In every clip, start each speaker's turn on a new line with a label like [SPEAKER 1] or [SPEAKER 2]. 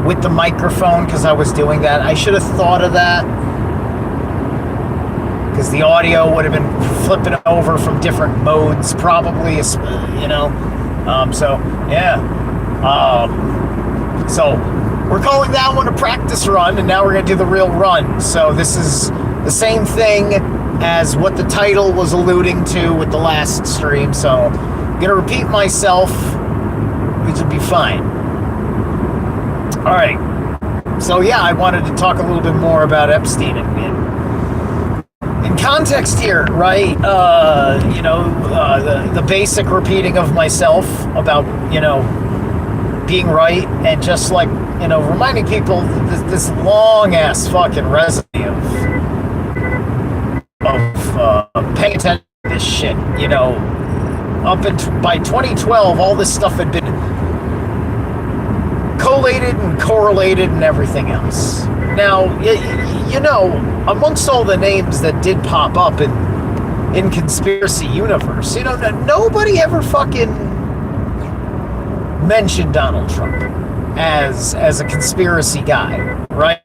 [SPEAKER 1] with the microphone because I was doing that. I should have thought of that because the audio would have been flipping over from different modes, probably, you know. So, yeah. So, we're calling that one a practice run, and now we're going to do the real run. So, this is the same thing as what the title was alluding to with the last stream. So, I'm going to repeat myself, which will be fine. All right. So, yeah, I wanted to talk a little bit more about Epstein in context here, right? The basic repeating of myself about, being right, and just like, reminding people this long ass fucking resume of paying attention to this shit. By 2012, all this stuff had been collated and correlated and everything else. Now, amongst all the names that did pop up in conspiracy universe, nobody ever fucking mentioned Donald Trump as a conspiracy guy, right?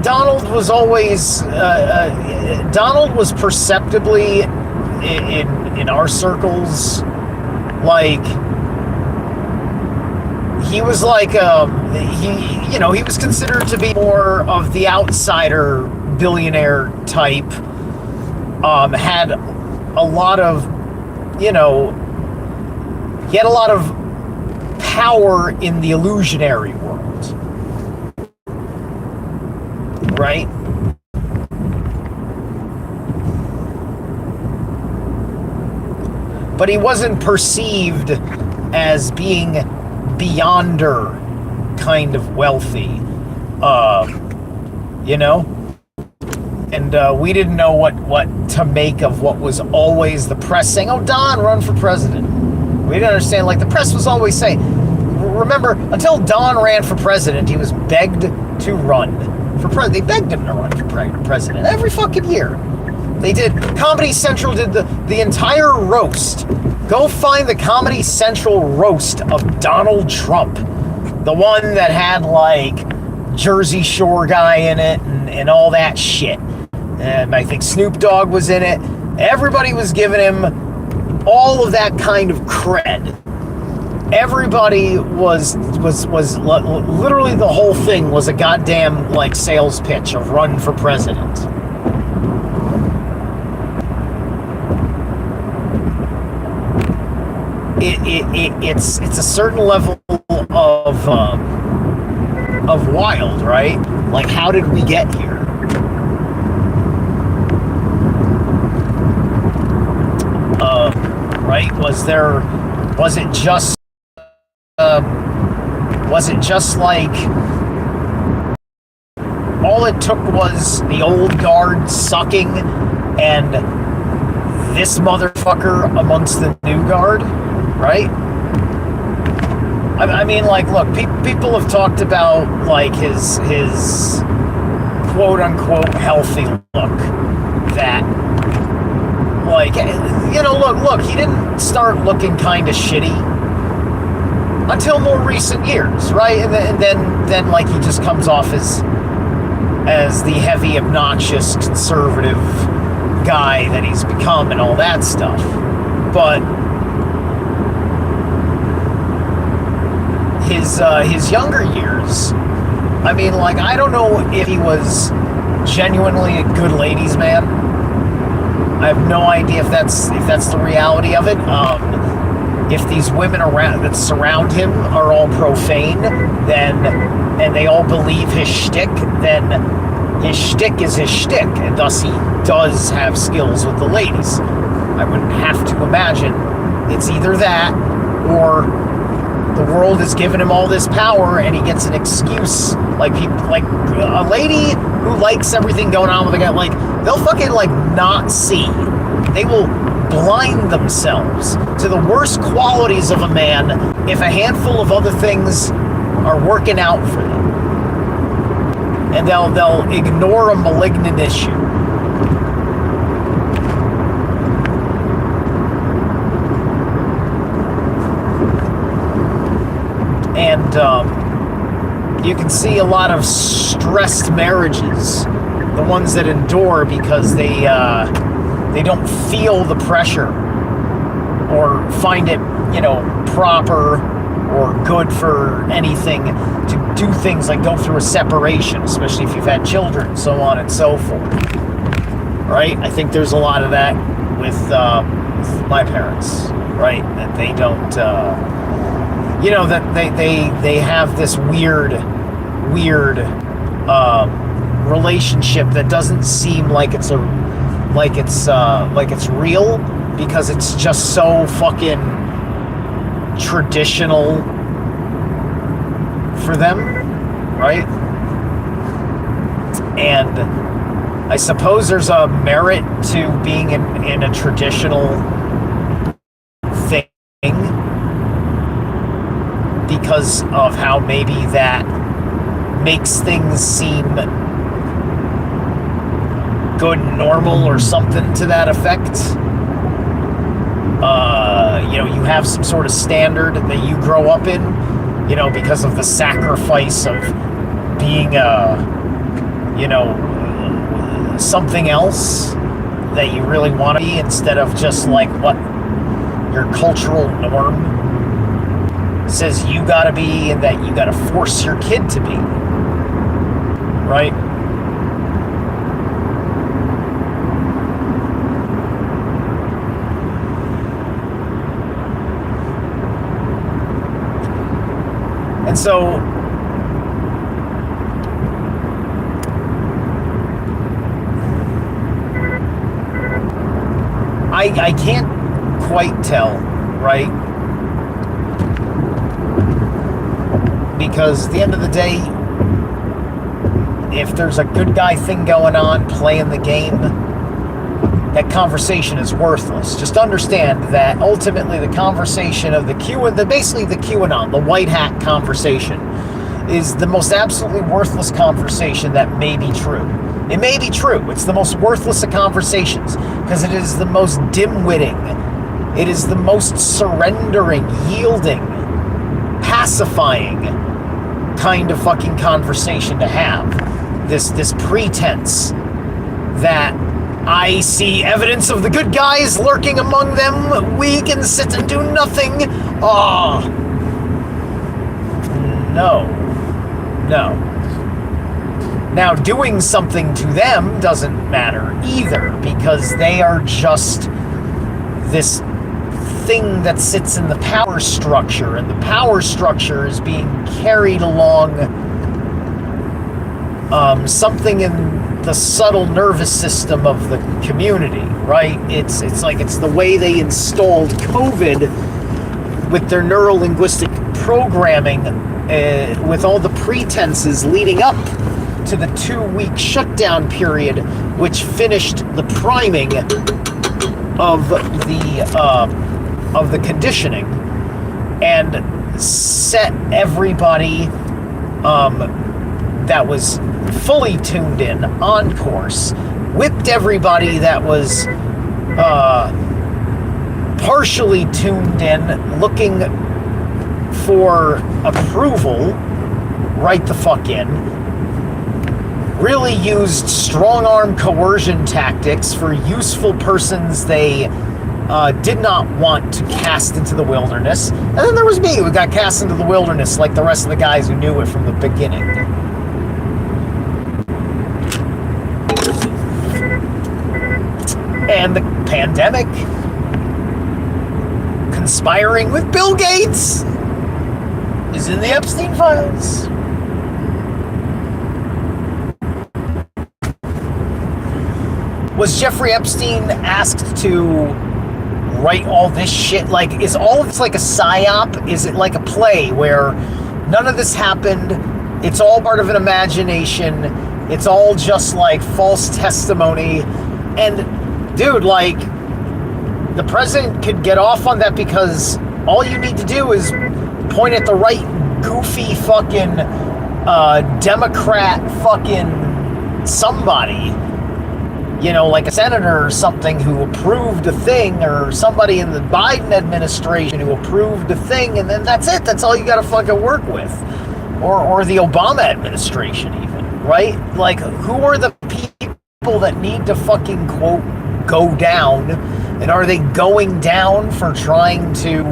[SPEAKER 1] Donald was always Donald was perceptibly in our circles like. He was like he was considered to be more of the outsider billionaire type. Had a lot of, he had a lot of power in the illusionary world, right? But he wasn't perceived as being beyonder kind of wealthy, and we didn't know what to make of what was always the press saying, oh, Don, run for president. We didn't understand, like, the press was always saying, remember, until Don ran for president, he was begged to run for president. They begged him to run for president every fucking year. They did. Comedy Central did the entire roast. Go find the Comedy Central roast of Donald Trump. The one that had, like, Jersey Shore guy in it and all that shit. And I think Snoop Dogg was in it. Everybody was giving him all of that kind of cred. Everybody was literally, the whole thing was a goddamn, like, sales pitch of run for president. It's a certain level of wild, right? Like, how did we get here? Right? Was it just like all it took was the old guard sucking and this motherfucker amongst the new guard? Right? I mean, like, look, people have talked about, like, his quote-unquote healthy look. That, like, look, he didn't start looking kind of shitty until more recent years, right? And then, like, he just comes off as the heavy, obnoxious, conservative guy that he's become and all that stuff. But his younger years, I mean, like, I don't know if he was genuinely a good ladies' man. I have no idea if that's the reality of it. If these women around that surround him are all profane, and they all believe his shtick, then his shtick is his shtick, and thus he does have skills with the ladies. I would have to imagine it's either that or the world has given him all this power and he gets an excuse. Like a lady who likes everything going on with a guy, like, they'll fucking, like, not see. They will blind themselves to the worst qualities of a man if a handful of other things are working out for them. And they'll ignore a malignant issue. And you can see a lot of stressed marriages, the ones that endure because they don't feel the pressure or find it, proper or good for anything to do things like go through a separation, especially if you've had children, so on and so forth. Right? I think there's a lot of that with my parents, right? That they don't, that they have this weird relationship that doesn't seem like it's real, because it's just so fucking traditional for them, right? And I suppose there's a merit to being in a traditional thing because of how maybe that makes things seem good and normal or something to that effect. You have some sort of standard that you grow up in, because of the sacrifice of being something else that you really want to be, instead of just like what your cultural norm says you gotta be and that you gotta force your kid to be, right? And so I can't quite tell, right? Because at the end of the day, if there's a good guy thing going on playing the game, that conversation is worthless. Just understand that ultimately the conversation of basically the QAnon, the white hat conversation, is the most absolutely worthless conversation that may be true. It may be true. It's the most worthless of conversations because it is the most dim-witting. It is the most surrendering, yielding, pacifying kind of fucking conversation to have. This pretense that I see evidence of the good guys lurking among them. We can sit and do nothing. Oh, no. Now, doing something to them doesn't matter either, because they are just this thing that sits in the power structure, and the power structure is being carried along something in the subtle nervous system of the community, right? It's the way they installed COVID with their neuro-linguistic programming, with all the pretenses leading up to the 2-week shutdown period, which finished the priming of the conditioning and set everybody that was fully tuned in on course, whipped everybody that was partially tuned in, looking for approval, right the fuck in. Really used strong-arm coercion tactics for useful persons they did not want to cast into the wilderness. And then there was me, who got cast into the wilderness like the rest of the guys who knew it from the beginning. And the pandemic, conspiring with Bill Gates, is in the Epstein files. Was Jeffrey Epstein asked to write all this shit? Like, is all of this like a psyop? Is it like a play where none of this happened? It's all part of an imagination. It's all just like false testimony. And dude, like, the president could get off on that because all you need to do is point at the right goofy fucking Democrat fucking somebody, like a senator or something who approved a thing, or somebody in the Biden administration who approved a thing, and then that's it. That's all you gotta fucking work with. or the Obama administration even, right? Like, who are the people that need to fucking, quote, go down? And are they going down for trying to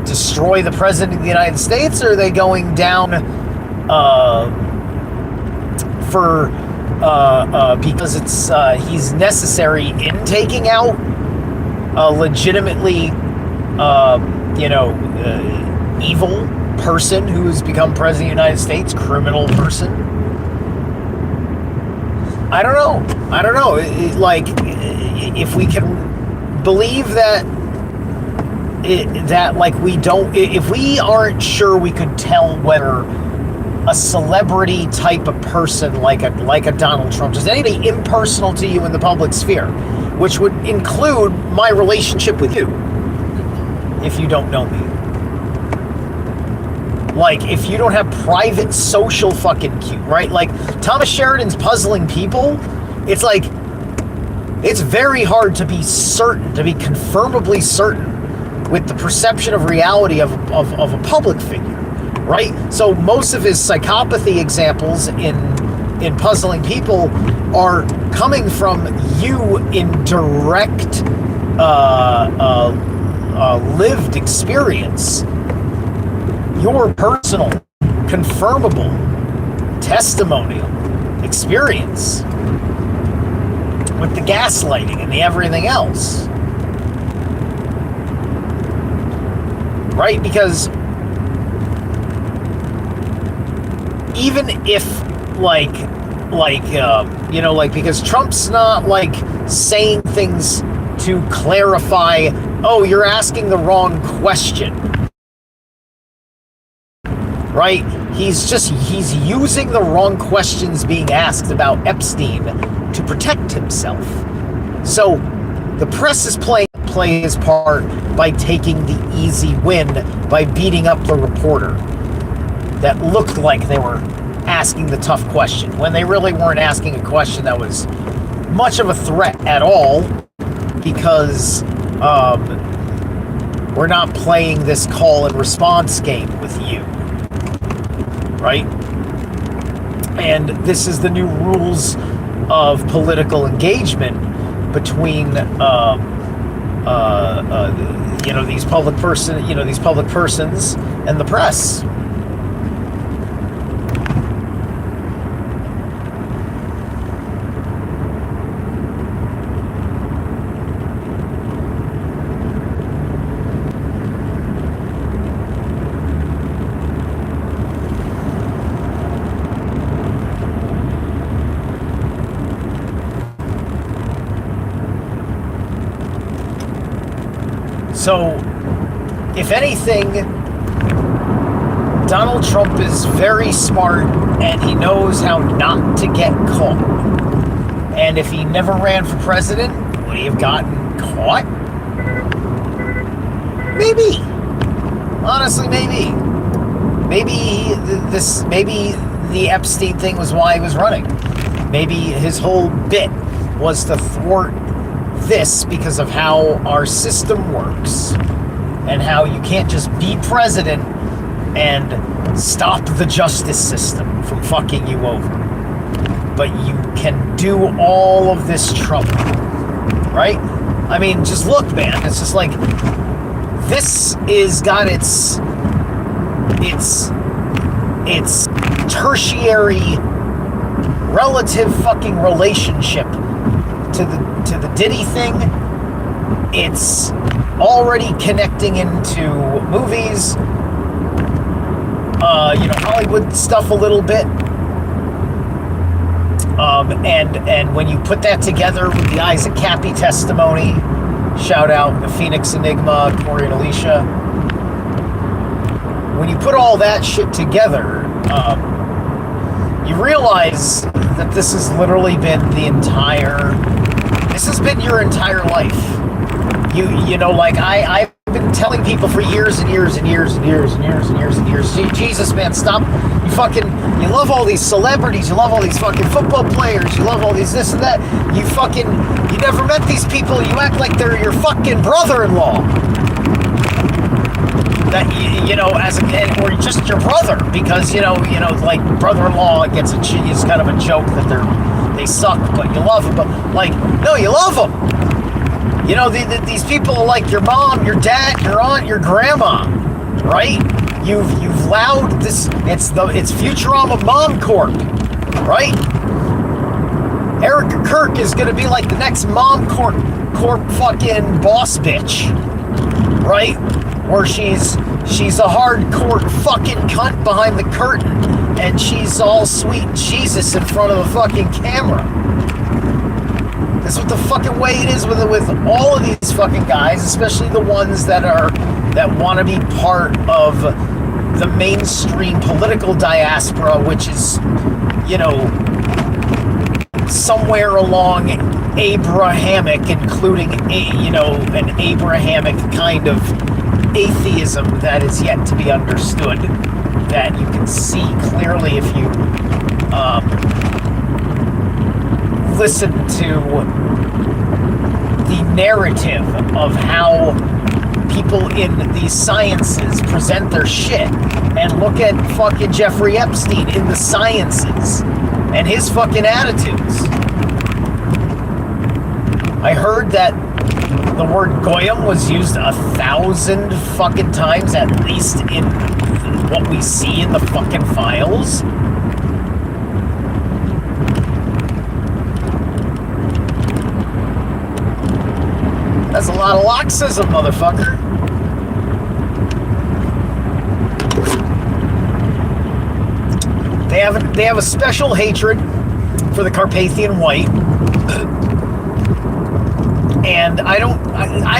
[SPEAKER 1] destroy the president of the United States, or are they going down for because it's he's necessary in taking out a legitimately evil person who has become president of the United States, criminal person? I don't know. Like, if we can believe that like we don't, if we aren't sure we could tell whether a celebrity type of person like a Donald Trump, just anybody impersonal to you in the public sphere, which would include my relationship with you, if you don't know me. Like, if you don't have private social fucking cue, right? Like, Thomas Sheridan's puzzling people. It's like, it's very hard to be certain, to be confirmably certain with the perception of reality of a public figure, right? So most of his psychopathy examples in puzzling people are coming from you in direct lived experience, your personal, confirmable, testimonial experience with the gaslighting and the everything else. Right? Because even if because Trump's not like saying things to clarify, oh, you're asking the wrong question. Right? He's using the wrong questions being asked about Epstein to protect himself. So the press is playing his part by taking the easy win by beating up the reporter that looked like they were asking the tough question when they really weren't asking a question that was much of a threat at all, because we're not playing this call and response game with you, right? And this is the new rules of political engagement between these public persons and the press. So, if anything, Donald Trump is very smart and he knows how not to get caught. And if he never ran for president, would he have gotten caught? Maybe. Honestly, maybe. Maybe the Epstein thing was why he was running. Maybe his whole bit was to thwart this because of how our system works and how you can't just be president and stop the justice system from fucking you over, but you can do all of this trouble, right? I mean, just look, man, it's just like, this is got its tertiary relative fucking relationship to the Diddy thing. It's already connecting into movies, Hollywood stuff a little bit. And when you put that together with the Isaac Cappy testimony, shout out the Phoenix Enigma, Corey and Alicia. When you put all that shit together, you realize that this has literally been this has been your entire life. I've been telling people for years and years and years and years and years and years and years, Jesus, man, stop. You love all these celebrities, you love all these fucking football players, you love all these this and that. You never met these people, you act like they're your fucking brother-in-law. that you know, as a, or just your brother, because like brother-in-law gets it's kind of a joke that they suck, but you love them. But like, no, you love them. You know, these people are like your mom, your dad, your aunt, your grandma, right? You've allowed this. It's Futurama Mom Corp, right? Erica Kirk is gonna be like the next Mom Corp fucking boss bitch, right? Where she's a hardcore fucking cunt behind the curtain, and she's all sweet Jesus in front of the fucking camera. That's what the fucking way it is with all of these fucking guys, especially the ones that want to be part of the mainstream political diaspora, which is, somewhere along Abrahamic, including an Abrahamic kind of atheism that is yet to be understood, that you can see clearly if you listen to the narrative of how people in these sciences present their shit, and look at fucking Jeffrey Epstein in the sciences and his fucking attitudes. I heard that the word goyim was used 1,000 fucking times at least in what we see in the fucking files. That's a lot of Loxism, motherfucker. They have a special hatred for the Carpathian White. And I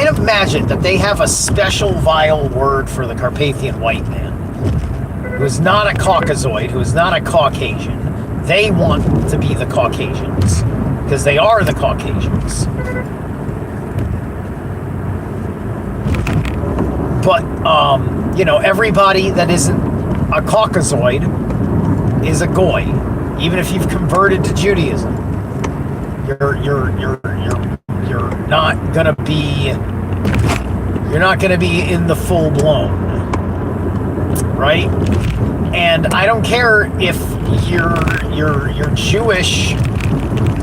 [SPEAKER 1] imagine that they have a special vile word for the Carpathian White man, who is not a Caucasoid, who is not a Caucasian. They want to be the Caucasians, because they are the Caucasians. But, everybody that isn't a Caucasoid is a Goy. Even if you've converted to Judaism, you're not gonna be in the full blown, right? And I don't care if you're Jewish,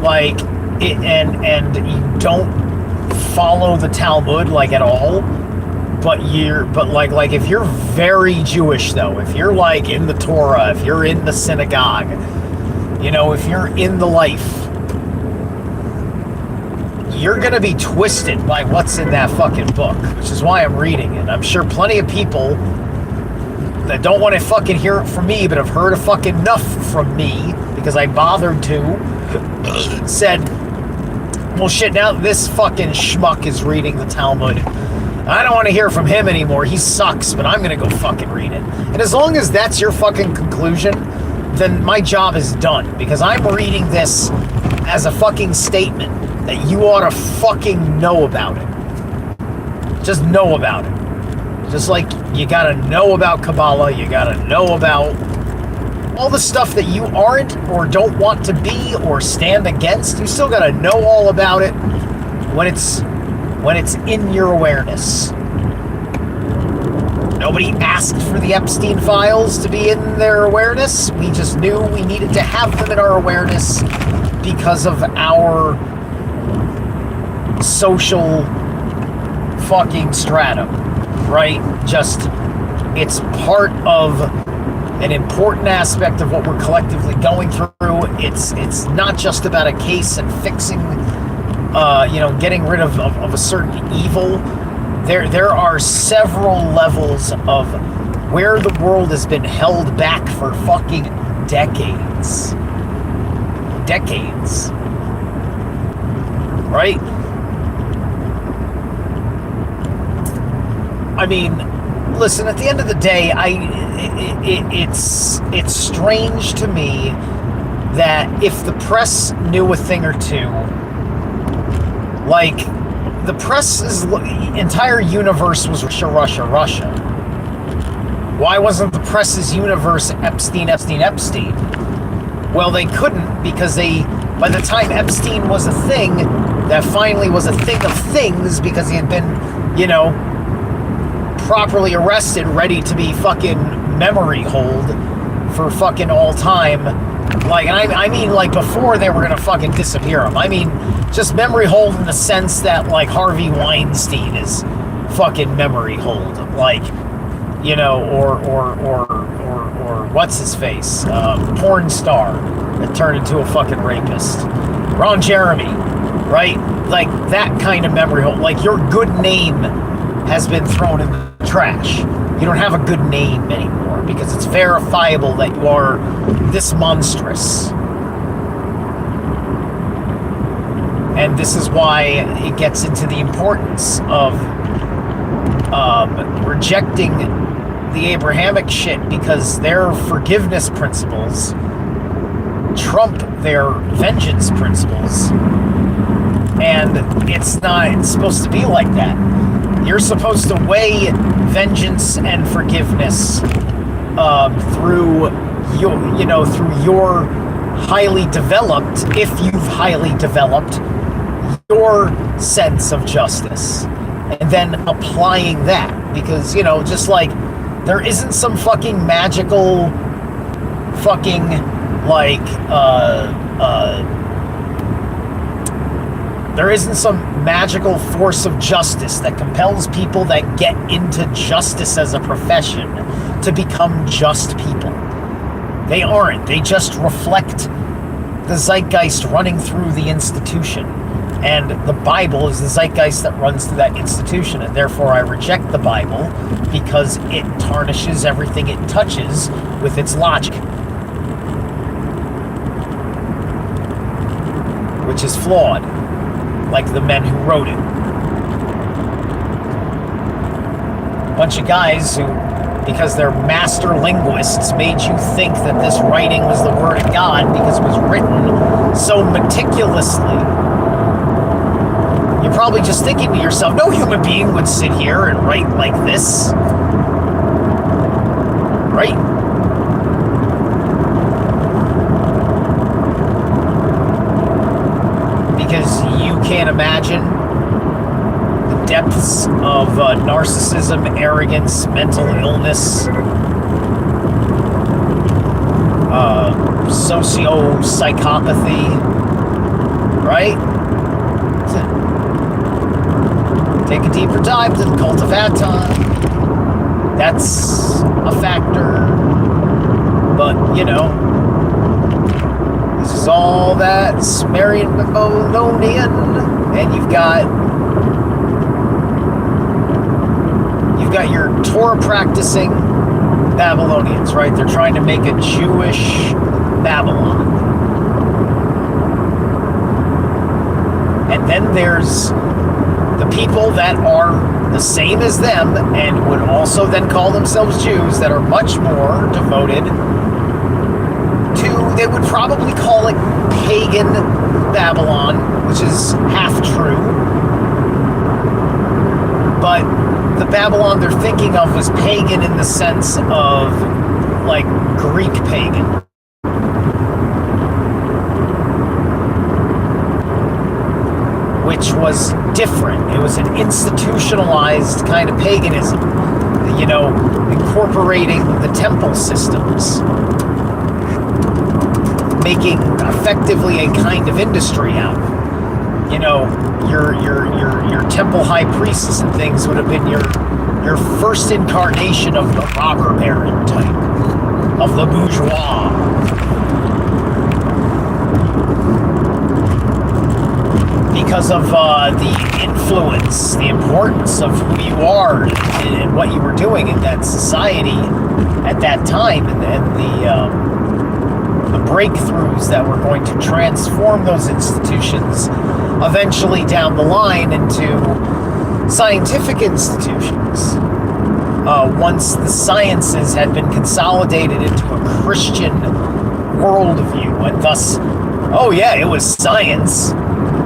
[SPEAKER 1] like, and you don't follow the Talmud like at all, but like if you're very Jewish though, if you're like in the Torah, if you're in the synagogue, if you're in the life, you're going to be twisted by what's in that fucking book, which is why I'm reading it. I'm sure plenty of people that don't want to fucking hear it from me, but have heard a fucking enough from me, because I bothered to, said, well, shit, now this fucking schmuck is reading the Talmud. I don't want to hear from him anymore. He sucks, but I'm going to go fucking read it. And as long as that's your fucking conclusion, then my job is done, because I'm reading this as a fucking statement that you ought to fucking know about it. Just know about it. Just like you gotta know about Kabbalah, you gotta know about all the stuff that you aren't or don't want to be or stand against. You still gotta know all about it when it's in your awareness. Nobody asked for the Epstein files to be in their awareness. We just knew we needed to have them in our awareness because of our social fucking stratum, right? Just, it's part of an important aspect of what we're collectively going through. It's not just about a case and fixing, getting rid of a certain evil. There are several levels of where the world has been held back for fucking decades. Decades. Right? I mean, listen, at the end of the day, it's strange to me that if the press knew a thing or two, like, the press's entire universe was Russia. Why wasn't the press's universe Epstein? Well, they couldn't, because by the time Epstein was a thing, that finally was a thing of things, because he had been, properly arrested, ready to be fucking memory hold for fucking all time. Like, and I mean, like, before they were gonna fucking disappear them. I mean, just memory hold in the sense that, like, Harvey Weinstein is fucking memory hold. Like, you know, or what's his face? Porn star that turned into a fucking rapist. Ron Jeremy, right? Like, that kind of memory hold. Like, your good name has been thrown in the trash. You don't have a good name anymore because it's verifiable that you are this monstrous. And this is why it gets into the importance of rejecting the Abrahamic shit, because their forgiveness principles trump their vengeance principles. And it's not supposed to be like that. You're supposed to weigh vengeance and forgiveness through your highly developed, if you've highly developed, your sense of justice, and then applying that. Because, you know, just like there isn't some fucking magical fucking like there isn't some magical force of justice that compels people that get into justice as a profession to become just people. They aren't. They just reflect the zeitgeist running through the institution. And the Bible is the zeitgeist that runs through that institution. And therefore I reject the Bible because it tarnishes everything it touches with its logic, which is flawed, like the men who wrote it. Bunch of guys who, because they're master linguists, made you think that this writing was the word of God because it was written so meticulously. You're probably just thinking to yourself, no human being would sit here and write like this. Right? Because you can't imagine the depths of narcissism, arrogance, mental illness, socio-psychopathy, right? Take a deeper dive to the cult of Aton. That's a factor. But, you know, this is all that Sumerian, Babylonian, and you've got your Torah practicing Babylonians, right? They're trying to make a Jewish Babylon. And then there's the people that are the same as them and would also then call themselves Jews, that are much more devoted to, they would probably call it pagan Babylon, which is half true. But the Babylon they're thinking of was pagan in the sense of like Greek pagan. Which was different. It was an institutionalized kind of paganism, you know, incorporating the temple systems, making effectively a kind of industry out of it. You know, your temple high priests and things would have been your first incarnation of the robber baron type, of the bourgeois. Because of the influence, the importance of who you are and what you were doing in that society at that time, and the breakthroughs that were going to transform those institutions eventually down the line into scientific institutions. Once the sciences had been consolidated into a Christian worldview, and thus, oh yeah, it was science.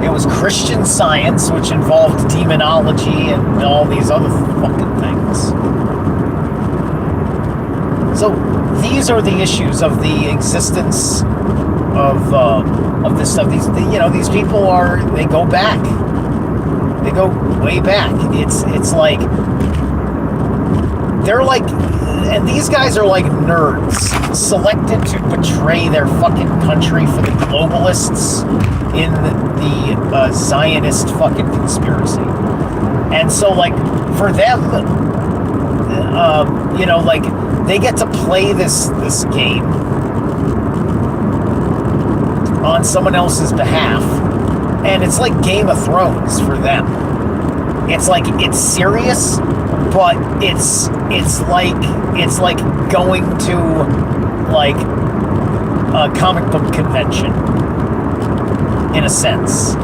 [SPEAKER 1] It was Christian science, which involved demonology and all these other fucking things. So these are the issues of the existence of this stuff. These people they go back. They go way back. It's like they're like, and these guys are like nerds selected to betray their fucking country for the globalists in the Zionist fucking conspiracy. And so, like, for them, you know, like, they get to play this game on someone else's behalf, and it's like Game of Thrones for them. It's like, it's serious, but it's like going to like a comic book convention in a sense,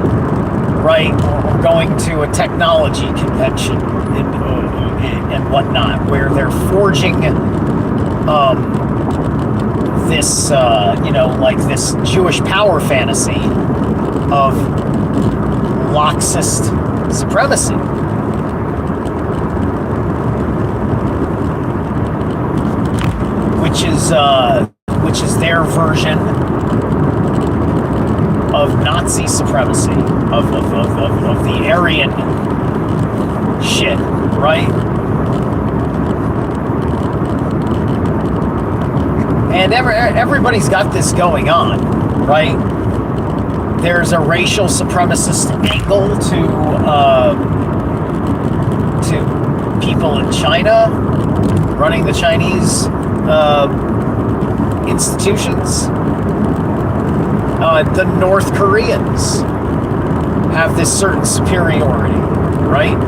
[SPEAKER 1] right? Or going to a technology convention and whatnot, where they're forging this you know, like this Jewish power fantasy of Marxist supremacy. Which is their version of Nazi supremacy, of the Aryan shit, right? And everybody's got this going on, right? There's a racial supremacist angle to people in China running the Chinese institutions. The North Koreans have this certain superiority, right?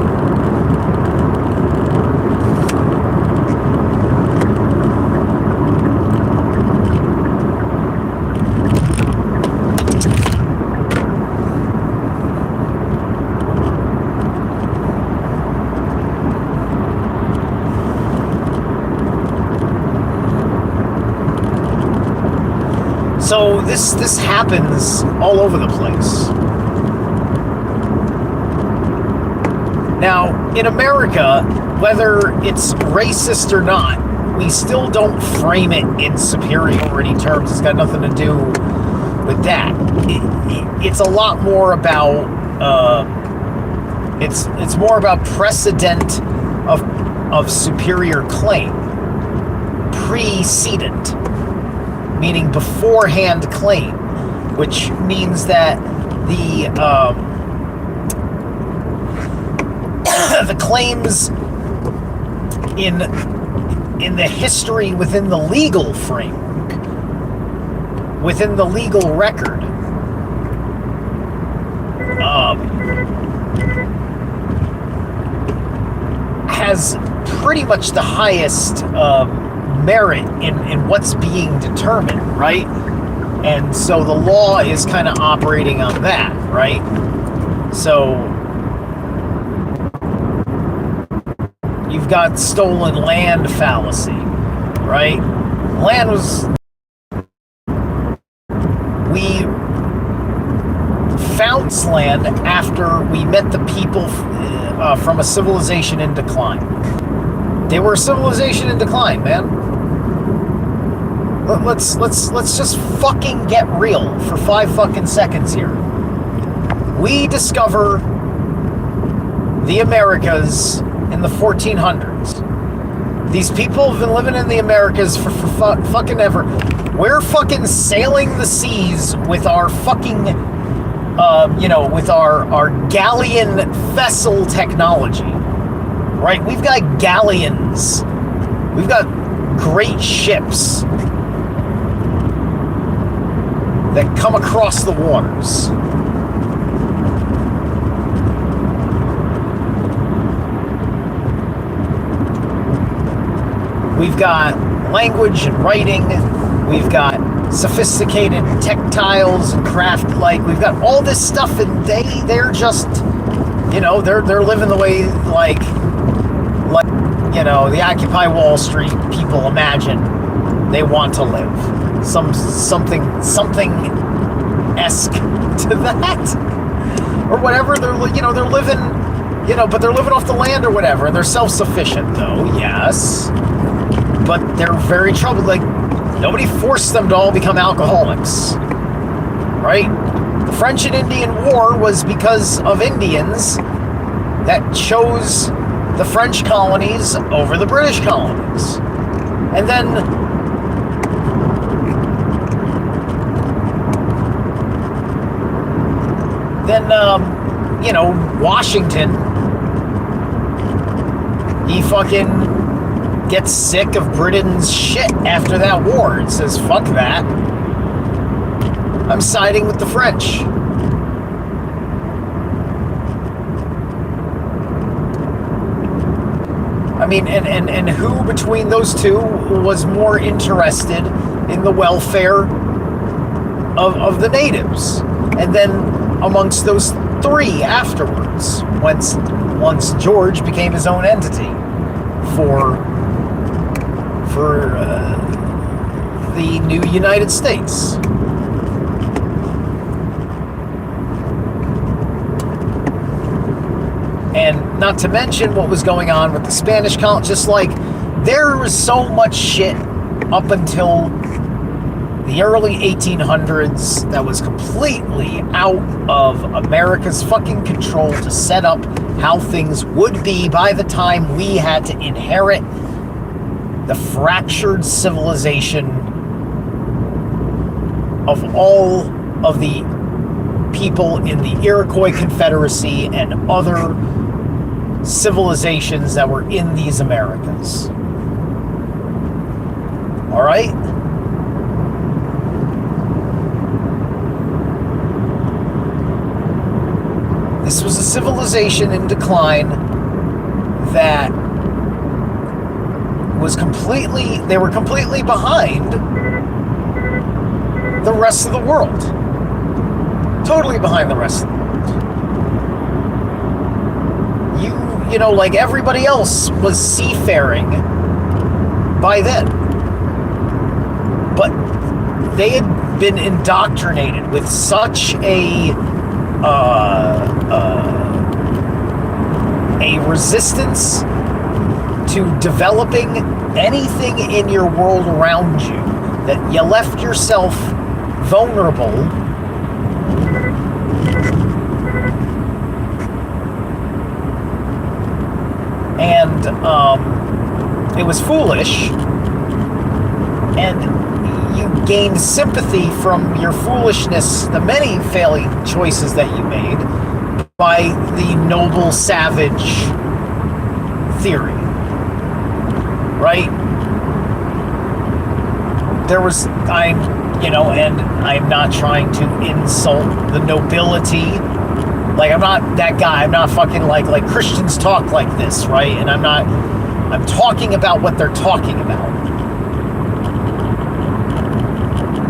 [SPEAKER 1] So this happens all over the place. Now, in America, whether it's racist or not, we still don't frame it in superiority terms. It's got nothing to do with that. It's a lot more about it's more about precedent of superior claim, precedent, meaning beforehand claim, which means that the the claims in the history within the legal framework, within the legal record, has pretty much the highest merit in what's being determined, right? And so the law is kind of operating on that, right? So you've got stolen land fallacy, right? Land was... We found land after we met the people from a civilization in decline. They were a civilization in decline, man. Let's just fucking get real for 5 fucking seconds here. We discover the Americas in the 1400s. These people have been living in the Americas for fucking ever. We're fucking sailing the seas with our fucking, you know, with our galleon vessel technology, right? We've got galleons. We've got great ships that come across the waters. We've got language and writing. We've got sophisticated textiles and craft. Like, we've got all this stuff, and they're just, you know, they're living the way like you know, the Occupy Wall Street people imagine they want to live. Something esque to that, or whatever. They're living, you know, but they're living off the land or whatever, and they're self-sufficient though, yes, but they're very troubled. Like, nobody forced them to all become alcoholics, right? The French and Indian War was because of Indians that chose the French colonies over the British colonies. And then, you know, Washington, he fucking gets sick of Britain's shit after that war and says, fuck that. I'm siding with the French. I mean, and who between those two was more interested in the welfare of the natives? And then amongst those three afterwards, once George became his own entity for the new United States. And not to mention what was going on with the Spanish colony. Just like, there was so much shit up until the early 1800s that was completely out of America's fucking control to set up how things would be by the time we had to inherit the fractured civilization of all of the people in the Iroquois Confederacy and other civilizations that were in these Americas. All right? This was a civilization in decline that they were completely behind the rest of the world. Totally behind the rest of the world. You know, like everybody else was seafaring by then. But they had been indoctrinated with such a resistance to developing anything in your world around you that you left yourself vulnerable and it was foolish, and you gained sympathy from your foolishness, the many failing choices that you made, by the noble savage theory, right? And I'm not trying to insult the nobility. Like, I'm not that guy. I'm not fucking like Christians talk like this, right? And I'm talking about what they're talking about.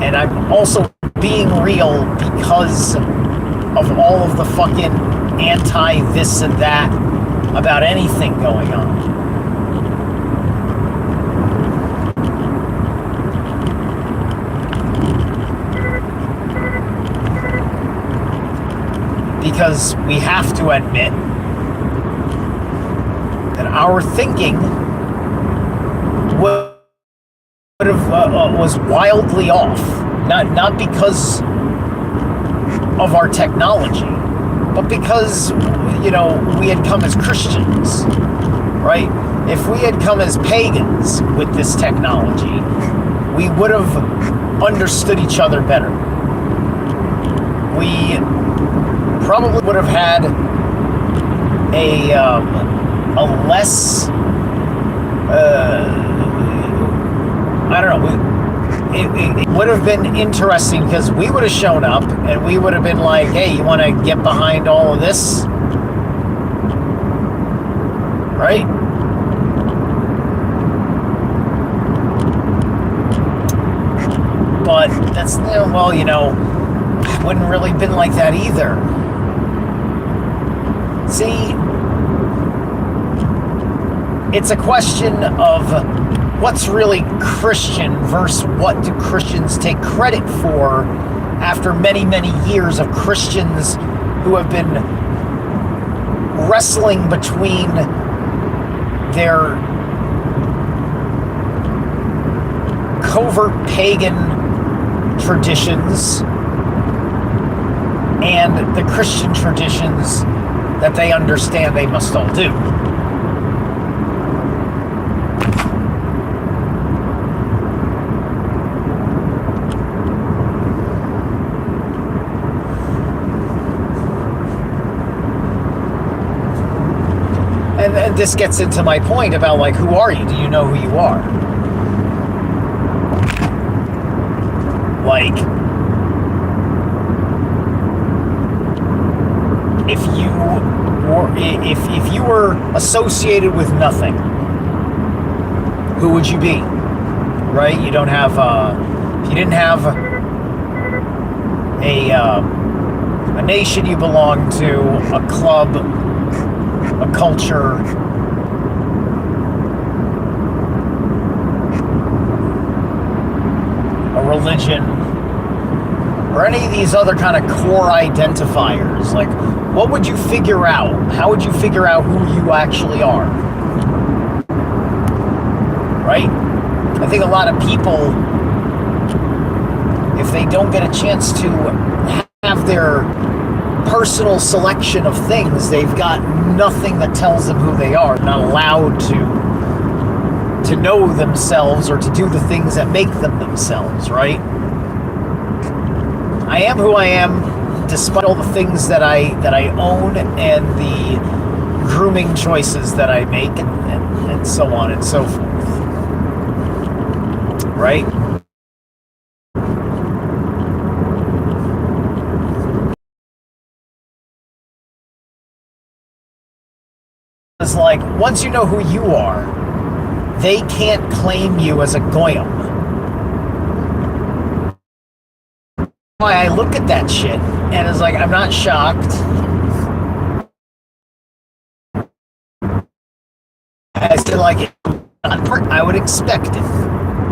[SPEAKER 1] And I'm also being real because of all of the fucking anti-this and that about anything going on. Because we have to admit that our thinking was wildly off. Not because of our technology, but because, you know, we had come as Christians, right? If we had come as pagans with this technology, we would have understood each other better. We probably would have had a less I don't know. It would have been interesting because we would have shown up and we would have been like, hey, you want to get behind all of this? Right? But that's, well, you know, it wouldn't really been like that either. See, it's a question of what's really Christian versus what do Christians take credit for after many, many years of Christians who have been wrestling between their covert pagan traditions and the Christian traditions that they understand they must all do. and this gets into my point about, like, who are you? Do you know who you are? Like, if you were associated with nothing, who would you be? Right? You don't have if you didn't have a nation you belong to, a club, a culture, a religion, or any of these other kind of core identifiers, like, what would you figure out? How would you figure out who you actually are? Right? I think a lot of people, if they don't get a chance to have their personal selection of things, they've got nothing that tells them who they are, not allowed to know themselves or to do the things that make them themselves, right? I am who I am, despite all the things that I own and the grooming choices that I make, and so on and so forth. Right? It's like, once you know who you are, they can't claim you as a goyim. Why I look at that shit and it's like, I'm not shocked. As to, like, I would expect it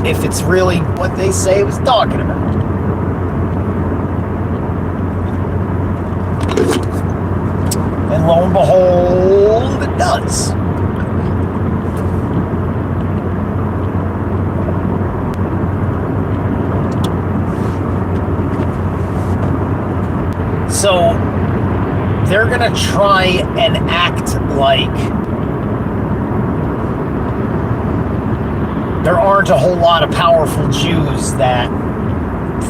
[SPEAKER 1] if it's really what they say it was talking about. And lo and behold, it does. So they're gonna try and act like there aren't a whole lot of powerful Jews that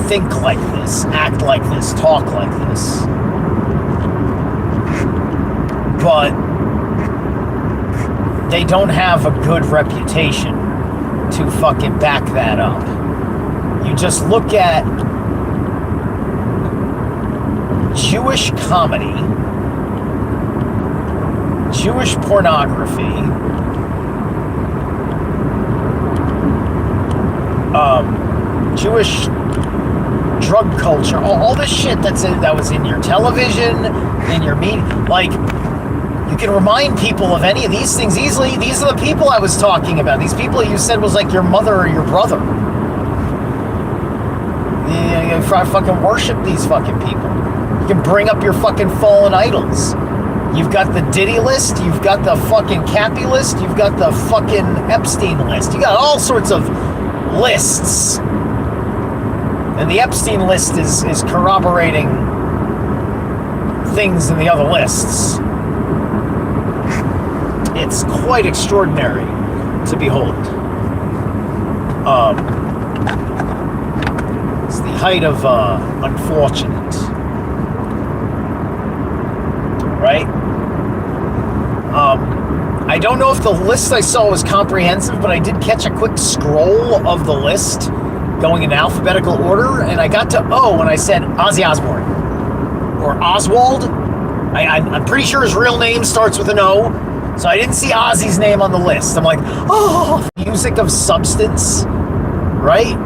[SPEAKER 1] think like this, act like this, talk like this. But they don't have a good reputation to fucking back that up. You just look at Jewish comedy, Jewish pornography, Jewish drug culture, all this shit that was in your television, in your media. Like, you can remind people of any of these things easily. These are the people I was talking about. These people you said was like your mother or your brother. You fucking worship these fucking people. You can bring up your fucking fallen idols. You've got the Diddy list, you've got the fucking Cappy list, you've got the fucking Epstein list. You got all sorts of lists. And the Epstein list is corroborating things in the other lists. It's quite extraordinary to behold. It's the height of unfortunate. Right? I don't know if the list I saw was comprehensive, but I did catch a quick scroll of the list going in alphabetical order, and I got to O when I said Ozzy Osbourne. Or Oswald. I'm pretty sure his real name starts with an O, so I didn't see Ozzy's name on the list. I'm like, oh, music of substance, right?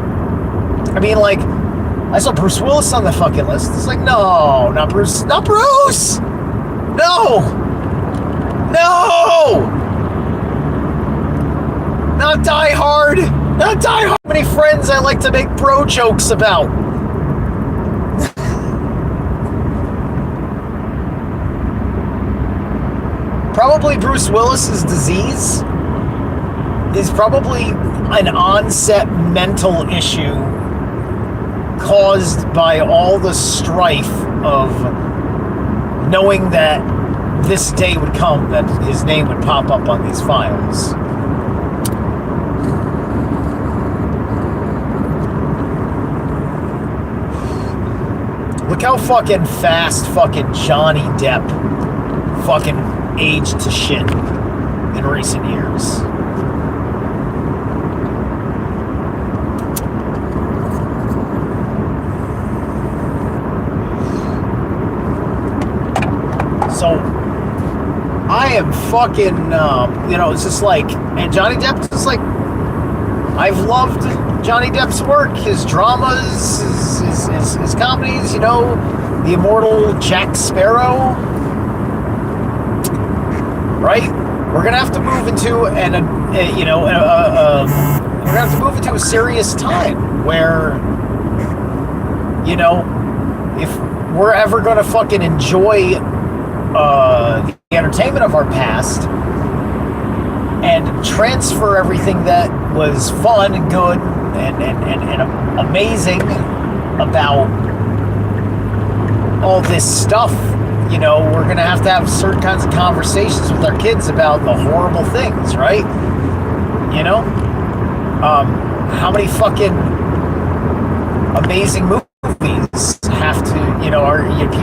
[SPEAKER 1] I mean, like, I saw Bruce Willis on the fucking list. It's like, no, not Bruce. Not Bruce! No! No! Not Die Hard! Not Die Hard! How many friends I like to make bro jokes about? Probably Bruce Willis's disease is probably an onset mental issue caused by all the strife of knowing that this day would come, that his name would pop up on these files. Look how fucking fast fucking Johnny Depp fucking aged to shit. in recent years. So I am fucking, it's just like, and Johnny Depp is like, I've loved Johnny Depp's work, his dramas, his comedies, the immortal Jack Sparrow. Right? We're gonna have to move into we're gonna have to move into a serious time where, if we're ever gonna fucking enjoy the entertainment of our past and transfer everything that was fun and good and amazing about all this stuff, we're going to have certain kinds of conversations with our kids about the horrible things, right? How many fucking amazing movies have to,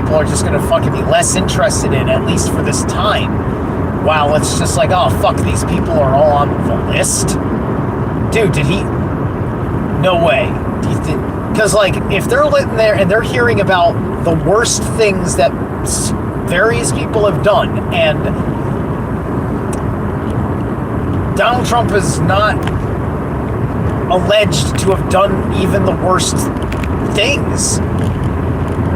[SPEAKER 1] people are just going to fucking be less interested in, at least for this time. While it's just like, oh, fuck, these people are all on the list. Dude, did he? No way. Because, like, if they're sitting there and they're hearing about the worst things that various people have done, and Donald Trump is not alleged to have done even the worst things.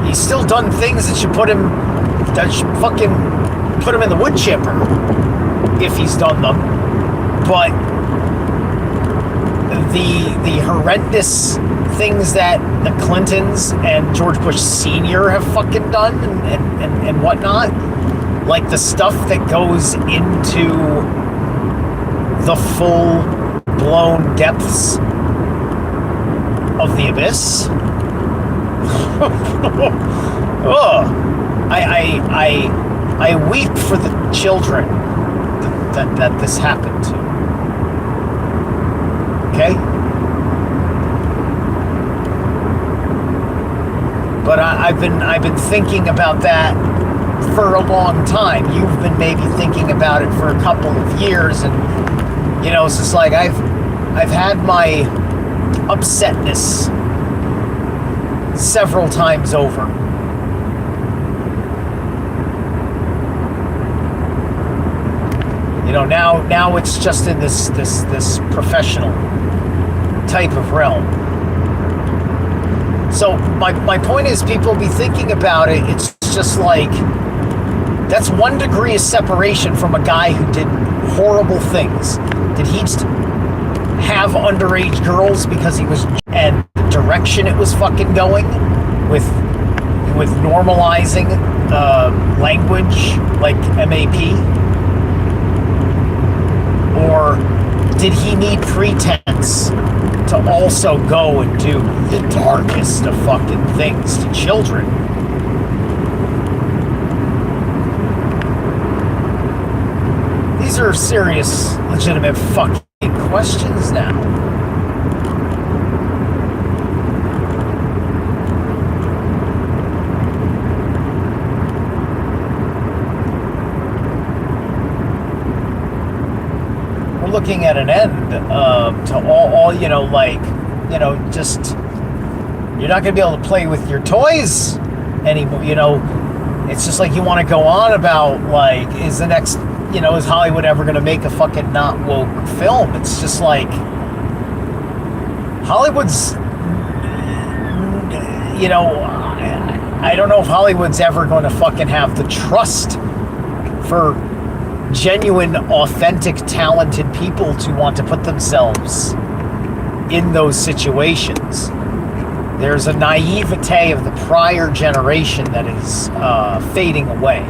[SPEAKER 1] He's still done things that should fucking put him in the wood chipper if he's done them. But the horrendous things that the Clintons and George Bush Sr. have fucking done and whatnot, like the stuff that goes into the full-blown depths of the abyss. Oh, I weep for the children that this happened to. Okay? But I've been thinking about that for a long time. You've been maybe thinking about it for a couple of years, and it's just like I've had my upsetness several times over. Now it's just in this professional type of realm. So my point is, people be thinking about it. It's just like, that's 1 degree of separation from a guy who did horrible things. Did he have underage girls because he was, and the direction it was fucking going with normalizing language like MAP? Or did he need pretense to also go and do the darkest of fucking things to children? These are serious, legitimate fucking questions now. Looking at an end to all just, you're not gonna be able to play with your toys anymore. It's just like, you want to go on about, like, is the next, is Hollywood ever gonna make a fucking not woke film? It's just like, Hollywood's, I don't know if Hollywood's ever going to fucking have the trust for genuine, authentic, talented people to want to put themselves in those situations. There's a naivete of the prior generation that is fading away.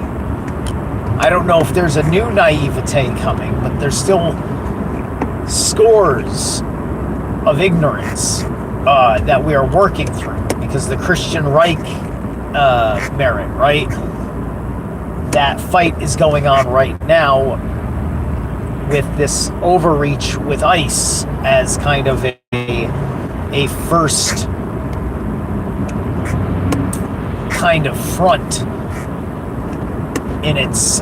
[SPEAKER 1] I don't know if there's a new naivete coming, but there's still scores of ignorance that we are working through, because the Christian Reich merit, right? That fight is going on right now with this overreach with ICE as kind of a first kind of front in its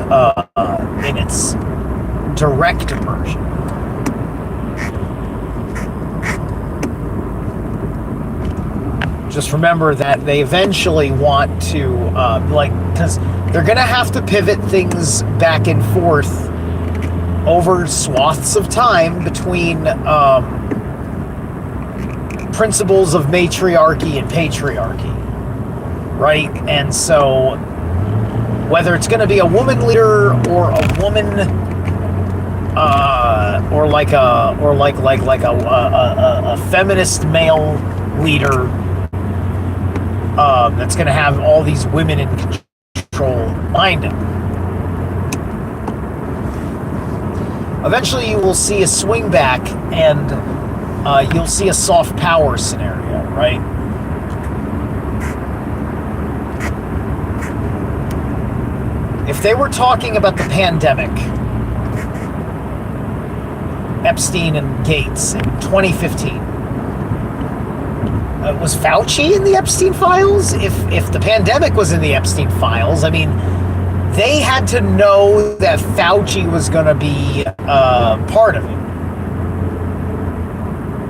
[SPEAKER 1] direct immersion. Just remember that they eventually want to, because they're going to have to pivot things back and forth over swaths of time between principles of matriarchy and patriarchy, right? And so, whether it's going to be a woman leader or a woman, or like a feminist male leader. That's going to have all these women in control behind him. Eventually, you will see a swing back, and you'll see a soft power scenario, right? If they were talking about the pandemic, Epstein and Gates in 2015, was Fauci in the Epstein files? If the pandemic was in the Epstein files, I mean, they had to know that Fauci was going to be part of it.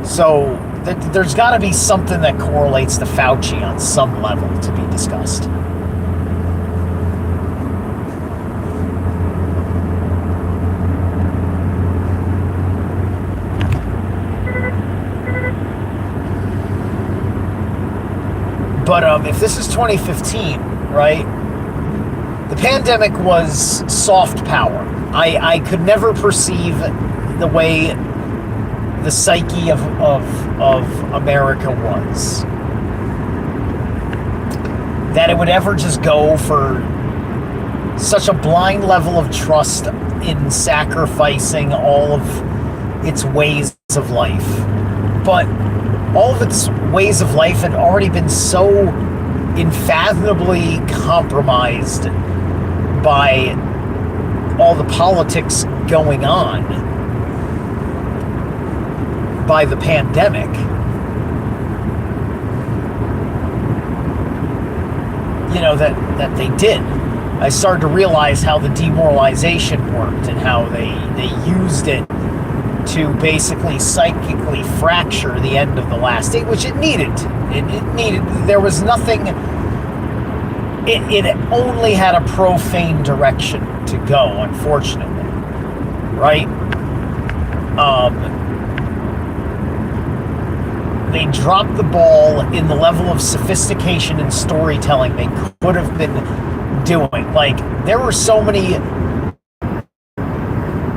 [SPEAKER 1] So there's got to be something that correlates to Fauci on some level to be discussed. But if this is 2015, right, the pandemic was soft power. I could never perceive the way the psyche of America was. That it would ever just go for such a blind level of trust in sacrificing all of its ways of life. But all of its ways of life had already been so unfathomably compromised by all the politics going on by the pandemic. You know, that they did. I started to realize how the demoralization worked and how they used it to basically psychically fracture the end of the last state, which it needed. It needed. There was nothing. It only had a profane direction to go, unfortunately. Right? They dropped the ball in the level of sophistication and storytelling they could have been doing. Like, there were so many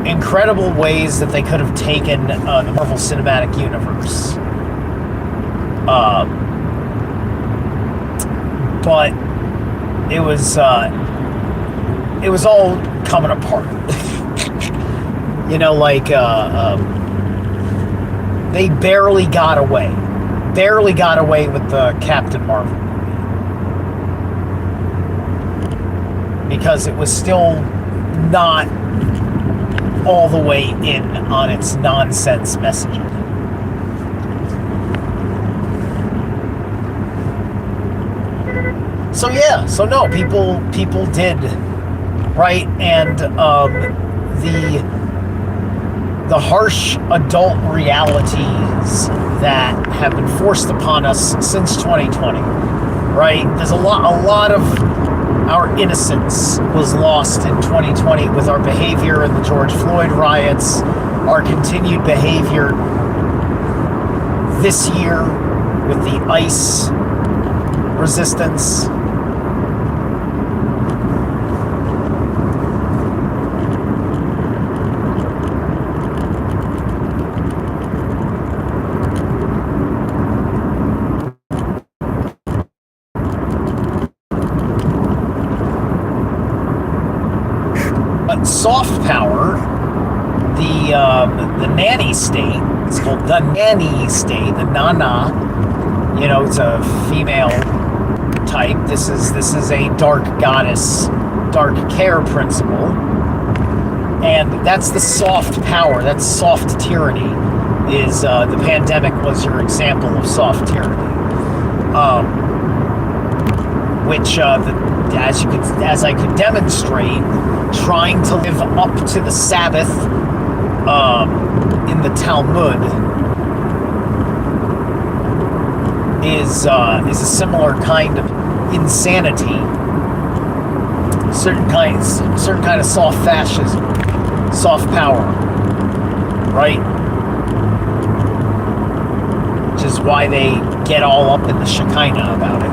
[SPEAKER 1] incredible ways that they could have taken the Marvel Cinematic Universe. But it was all coming apart. You know, like they barely got away with the Captain Marvel movie because it was still not all the way in on its nonsense messaging. So yeah, so no, people did, right? And the harsh adult realities that have been forced upon us since 2020, right? There's a lot of our innocence was lost in 2020 with our behavior in the George Floyd riots, our continued behavior this year with the ICE resistance. Soft power, the nanny state, it's called the nanny state, the Nana, you know, it's a female type. This is a dark goddess, dark care principle. And that's the soft power, that's soft tyranny, is the pandemic was your example of soft tyranny. which, as I could demonstrate, trying to live up to the Sabbath in the Talmud is a similar kind of insanity. Certain kind of soft fascism, soft power, right? Which is why they get all up in the Shekinah about it.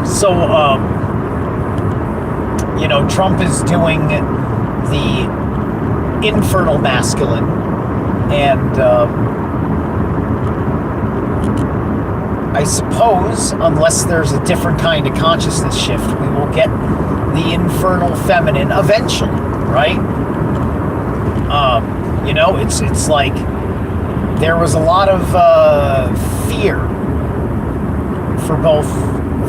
[SPEAKER 1] So, Trump is doing the infernal masculine, and I suppose, unless there's a different kind of consciousness shift, we will get the infernal feminine eventually, right? It's like there was a lot of fear for both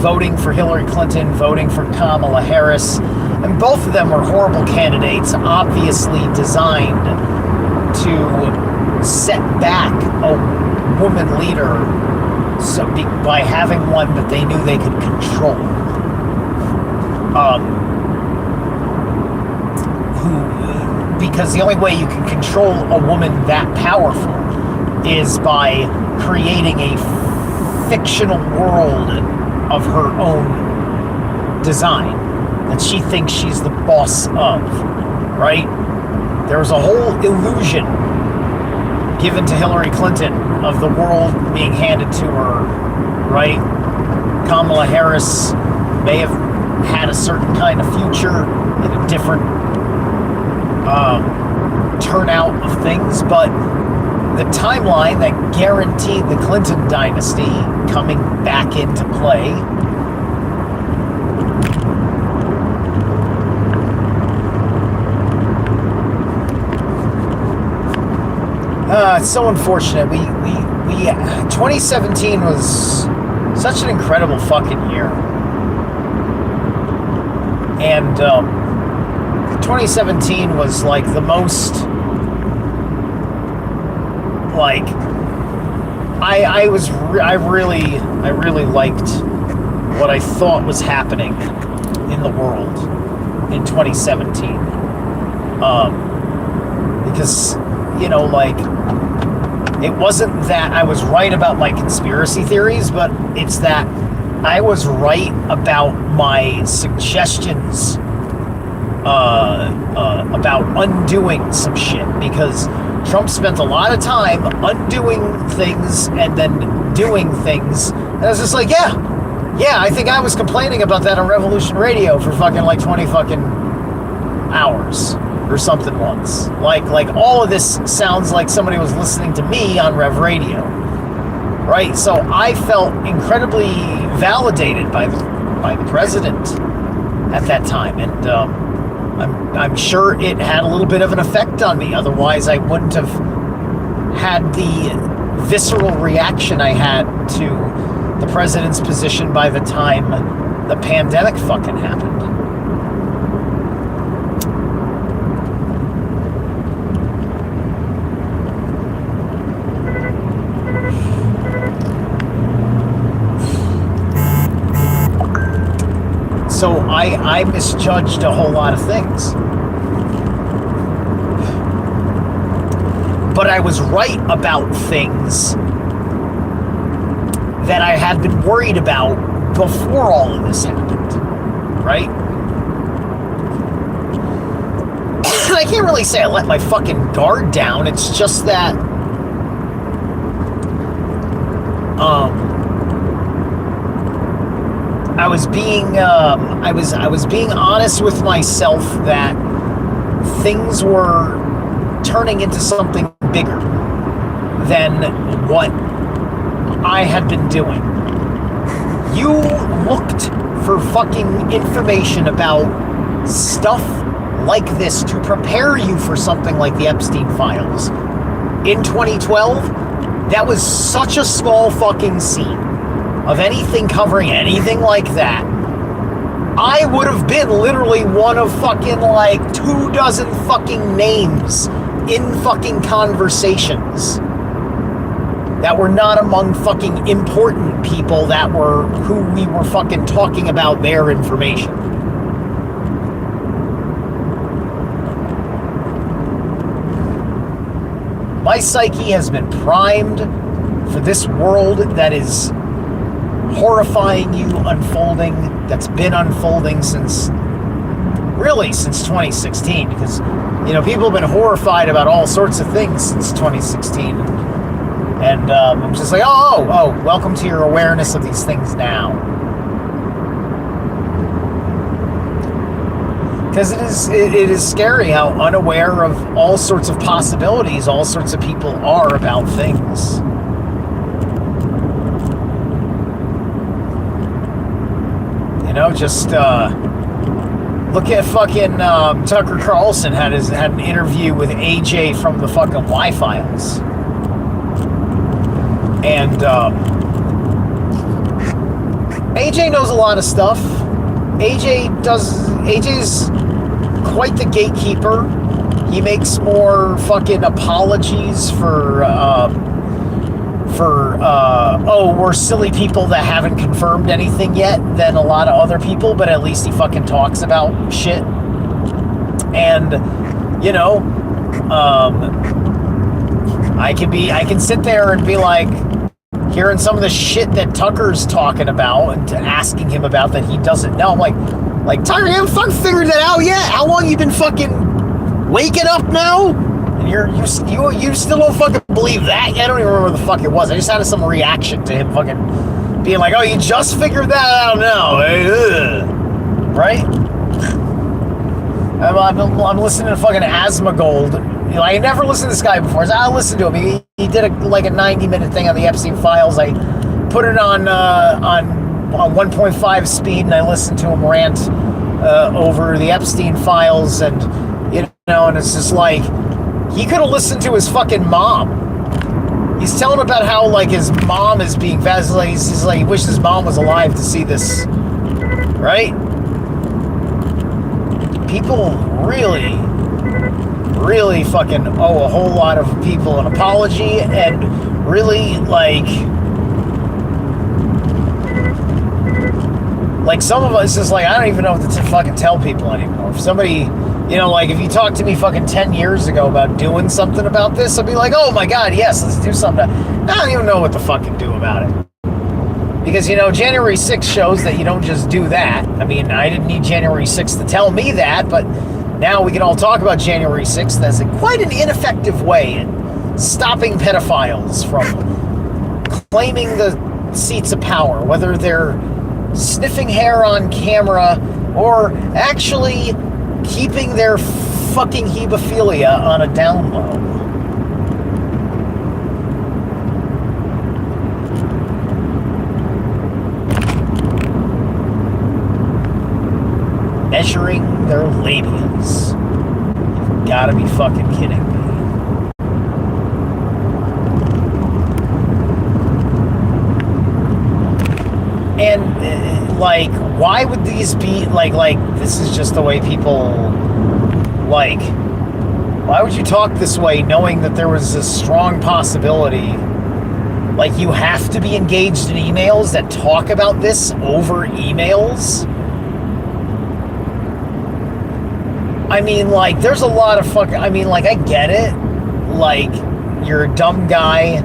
[SPEAKER 1] voting for Hillary Clinton, voting for Kamala Harris, and both of them were horrible candidates, obviously designed to set back a woman leader by having one that they knew they could control. Because the only way you can control a woman that powerful is by creating a fictional world of her own design that she thinks she's the boss of, right? There was a whole illusion given to Hillary Clinton of the world being handed to her, right? Kamala Harris may have had a certain kind of future in a different turnout of things, but the timeline that guaranteed the Clinton dynasty coming back into play it's so unfortunate. We 2017 was such an incredible fucking year, and 2017 was like the most like I really liked what I thought was happening in the world in 2017, because it wasn't that I was right about my conspiracy theories, but it's that I was right about my suggestions about undoing some shit, because Trump spent a lot of time undoing things and then doing things, and I was just like, yeah, I think I was complaining about that on Revolution Radio for fucking like 20 fucking hours or something once. Like all of this sounds like somebody was listening to me on Rev Radio, right? So I felt incredibly validated by the president at that time, and I'm sure it had a little bit of an effect on me. Otherwise, I wouldn't have had the visceral reaction I had to the president's position by the time the pandemic fucking happened. So I misjudged a whole lot of things. But I was right about things that I had been worried about before all of this happened, right? I can't really say I let my fucking guard down. It's just that I was being I was being honest with myself that things were turning into something bigger than what I had been doing. You looked for fucking information about stuff like this to prepare you for something like the Epstein files. In 2012, that was such a small fucking scene of anything covering anything like that. I would have been literally one of fucking like 24 fucking names in fucking conversations that were not among fucking important people that were who we were fucking talking about their information. My psyche has been primed for this world that is horrifying you, unfolding, that's been unfolding since 2016, because, you know, people have been horrified about all sorts of things since 2016. And I'm just like, oh, welcome to your awareness of these things now. Because it is scary how unaware of all sorts of possibilities all sorts of people are about things. You know, just look at fucking Tucker Carlson had an interview with AJ from the fucking Y-Files. And AJ knows a lot of stuff. AJ's quite the gatekeeper. He makes more fucking apologies for we're silly people that haven't confirmed anything yet than a lot of other people, but at least he fucking talks about shit. And, you know, I can sit there and be like, hearing some of the shit that Tucker's talking about and asking him about that he doesn't know. I'm like Tucker, you haven't fucking figured that out yet? How long you been fucking waking up now? And you still don't fucking believe that? I don't even remember what the fuck it was. I just had some reaction to him fucking being like, oh, you just figured that out now, right? I'm listening to fucking Asmongold. You know, I never listened to this guy before. So I listened to him. He did a 90-minute thing on the Epstein files. I put it on 1.5 speed, and I listened to him rant over the Epstein files, and you know, and it's just like he could have listened to his fucking mom. He's telling about how like his mom is being vaccinated. He's like he wishes his mom was alive to see this, right? People really fucking owe a whole lot of people an apology, and really like some of us is like, I don't even know what to fucking tell people anymore. If somebody, you know, like if you talked to me fucking 10 years ago about doing something about this, I'd be like, oh my God, yes, let's do something. I don't even know what to fucking do about it. Because, you know, January 6th shows that you don't just do that. I mean, I didn't need January 6th to tell me that, but now we can all talk about January 6th as quite an ineffective way in stopping pedophiles from claiming the seats of power, whether they're sniffing hair on camera or actually keeping their fucking hebephilia on a down low. Measuring their labias. You've gotta be fucking kidding me. And like, why would these be like this is just the way people like? Why would you talk this way, knowing that there was a strong possibility? Like, you have to be engaged in emails that talk about this over emails. I mean, like, there's a lot of fucking... I mean, like, I get it. Like, you're a dumb guy.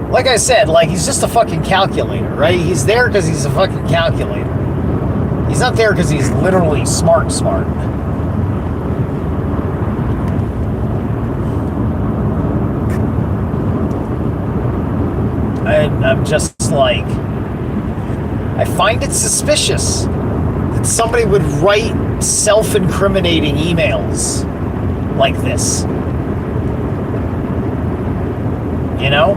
[SPEAKER 1] Like I said, like, he's just a fucking calculator, right? He's there because he's a fucking calculator. He's not there because he's literally smart. I'm just like... I find it suspicious that somebody would write self-incriminating emails like this. You know?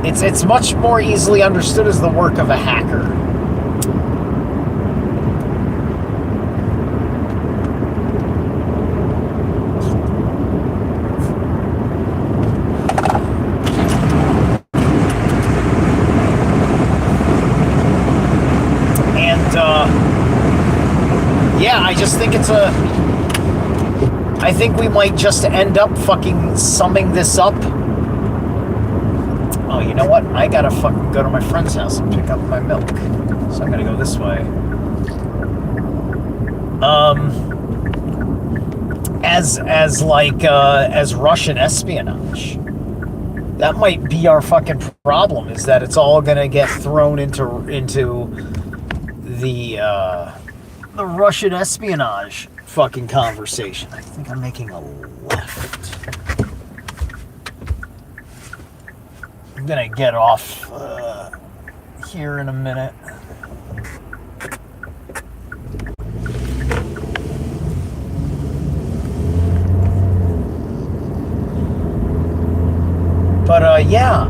[SPEAKER 1] It's much more easily understood as the work of a hacker. yeah, I just think I think we might just end up fucking summing this up. Oh, you know what? I gotta fucking go to my friend's house and pick up my milk. So I'm gonna go this way. As Russian espionage. That might be our fucking problem, is that it's all gonna get thrown into the Russian espionage fucking conversation. I think I'm making a left. I'm gonna get off here in a minute. But yeah,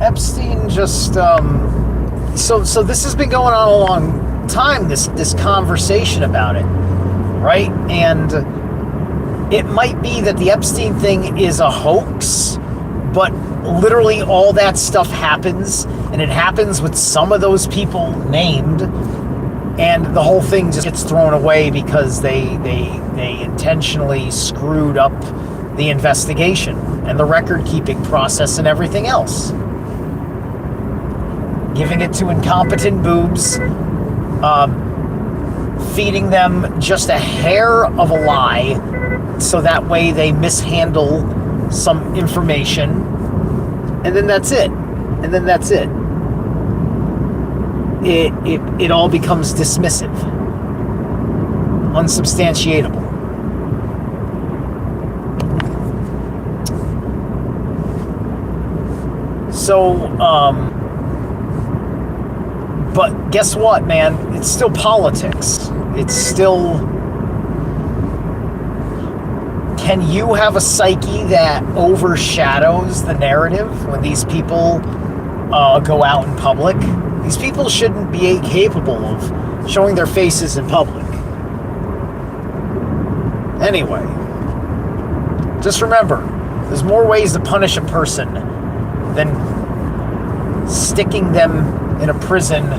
[SPEAKER 1] Epstein just so this has been going on a long time, this conversation about it, right? And it might be that the Epstein thing is a hoax, but literally all that stuff happens, and it happens with some of those people named, and the whole thing just gets thrown away because they intentionally screwed up the investigation and the record keeping process and everything else, giving it to incompetent boobs, feeding them just a hair of a lie so that way they mishandle some information. And then that's it. It all becomes dismissive, unsubstantiatable. So, but guess what, man? It's still politics. It's still... Can you have a psyche that overshadows the narrative when these people go out in public? These people shouldn't be capable of showing their faces in public. Anyway, just remember, there's more ways to punish a person than sticking them in a prison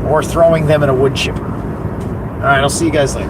[SPEAKER 1] or throwing them in a wood chipper. All right, I'll see you guys later.